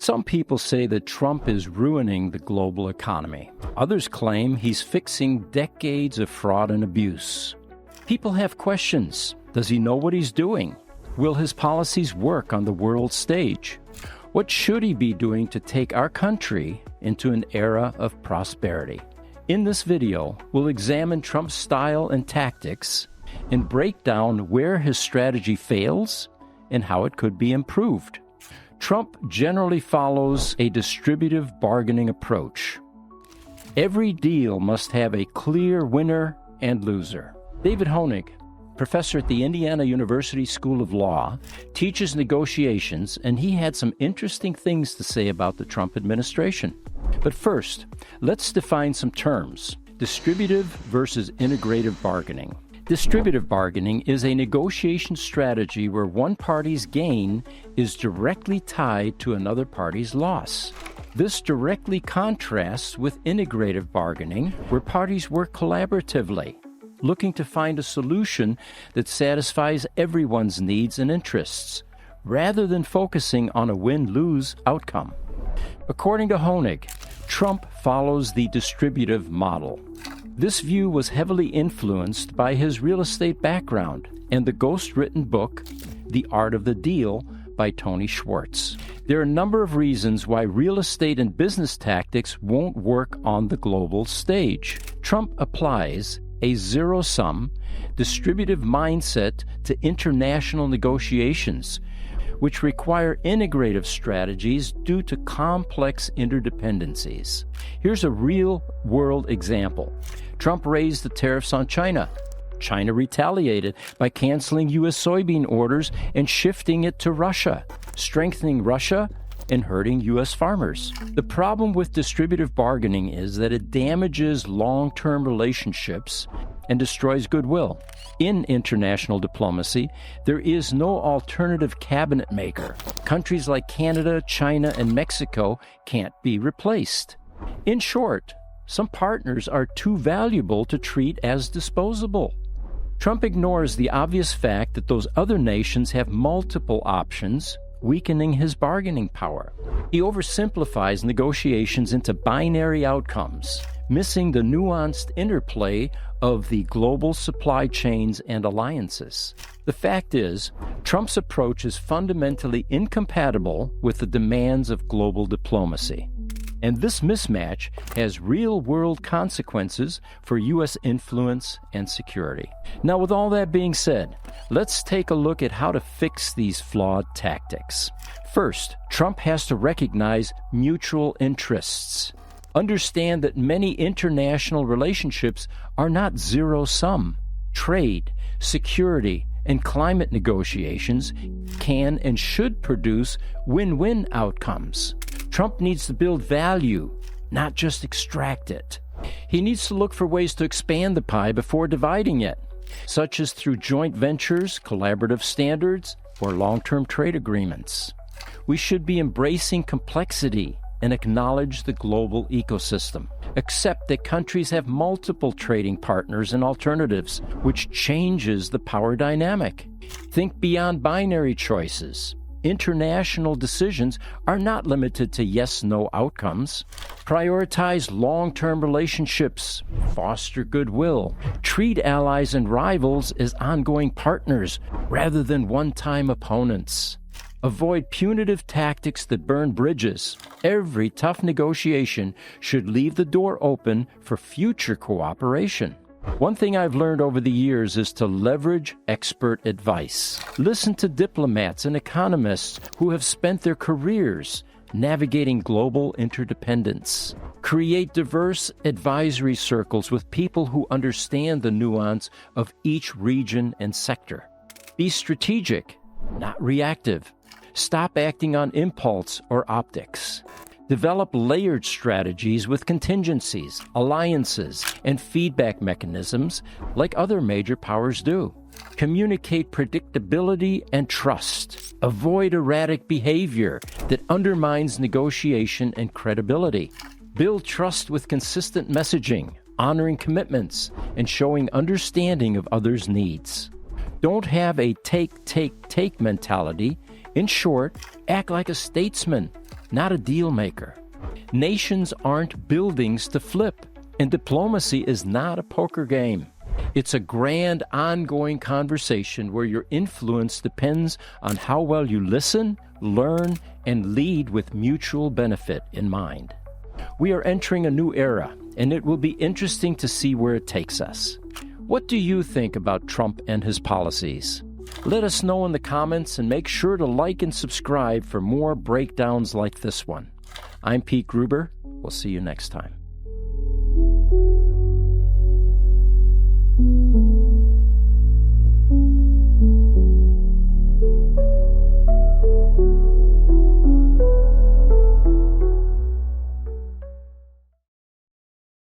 Some people say that Trump is ruining the global economy. Others claim he's fixing decades of fraud and abuse. People have questions. Does he know what he's doing? Will his policies work on the world stage? What should he be doing to take our country into an era of prosperity? In this video, we'll examine Trump's style and tactics and break down where his strategy fails and how it could be improved. Trump generally follows a distributive bargaining approach. Every deal must have a clear winner and loser. David Honig, professor at the Indiana University School of Law, teaches negotiations, and he had some interesting things to say about the Trump administration. But first, let's define some terms. Distributive versus integrative bargaining. Distributive bargaining is a negotiation strategy where one party's gain is directly tied to another party's loss. This directly contrasts with integrative bargaining, where parties work collaboratively, looking to find a solution that satisfies everyone's needs and interests, rather than focusing on a win-lose outcome. According to Honig, Trump follows the distributive model. This view was heavily influenced by his real estate background and the ghost-written book, The Art of the Deal, by Tony Schwartz. There are a number of reasons why real estate and business tactics won't work on the global stage. Trump applies a zero-sum, distributive mindset to international negotiations, which require integrative strategies due to complex interdependencies. Here's a real-world example. Trump raised the tariffs on China. China retaliated by canceling U.S. soybean orders and shifting it to Russia, strengthening Russia and hurting U.S. farmers. The problem with distributive bargaining is that it damages long-term relationships and destroys goodwill. In international diplomacy, there is no alternative cabinet maker. Countries like Canada, China, and Mexico can't be replaced. In short, some partners are too valuable to treat as disposable. Trump ignores the obvious fact that those other nations have multiple options, weakening his bargaining power. He oversimplifies negotiations into binary outcomes, missing the nuanced interplay of the global supply chains and alliances. The fact is, Trump's approach is fundamentally incompatible with the demands of global diplomacy. And this mismatch has real-world consequences for U.S. influence and security. Now, with all that being said, let's take a look at how to fix these flawed tactics. First, Trump has to recognize mutual interests. Understand that many international relationships are not zero-sum. Trade, security, and climate negotiations can and should produce win-win outcomes. Trump needs to build value, not just extract it. He needs to look for ways to expand the pie before dividing it, such as through joint ventures, collaborative standards, or long-term trade agreements. We should be embracing complexity and acknowledge the global ecosystem. Accept that countries have multiple trading partners and alternatives, which changes the power dynamic. Think beyond binary choices. International decisions are not limited to yes-no outcomes. Prioritize long-term relationships. Foster goodwill. Treat allies and rivals as ongoing partners rather than one-time opponents. Avoid punitive tactics that burn bridges. Every tough negotiation should leave the door open for future cooperation. One thing I've learned over the years is to leverage expert advice. Listen to diplomats and economists who have spent their careers navigating global interdependence. Create diverse advisory circles with people who understand the nuance of each region and sector. Be strategic, not reactive. Stop acting on impulse or optics. Develop layered strategies with contingencies, alliances, and feedback mechanisms like other major powers do. Communicate predictability and trust. Avoid erratic behavior that undermines negotiation and credibility. Build trust with consistent messaging, honoring commitments, and showing understanding of others' needs. Don't have a take mentality. In short, act like a statesman, not a deal maker. Nations aren't buildings to flip, and diplomacy is not a poker game. It's a grand, ongoing conversation where your influence depends on how well you listen, learn, and lead with mutual benefit in mind. We are entering a new era, and it will be interesting to see where it takes us. What do you think about Trump and his policies? Let us know in the comments, and make sure to like and subscribe for more breakdowns like this one. I'm Pete Gruber. We'll see you next time.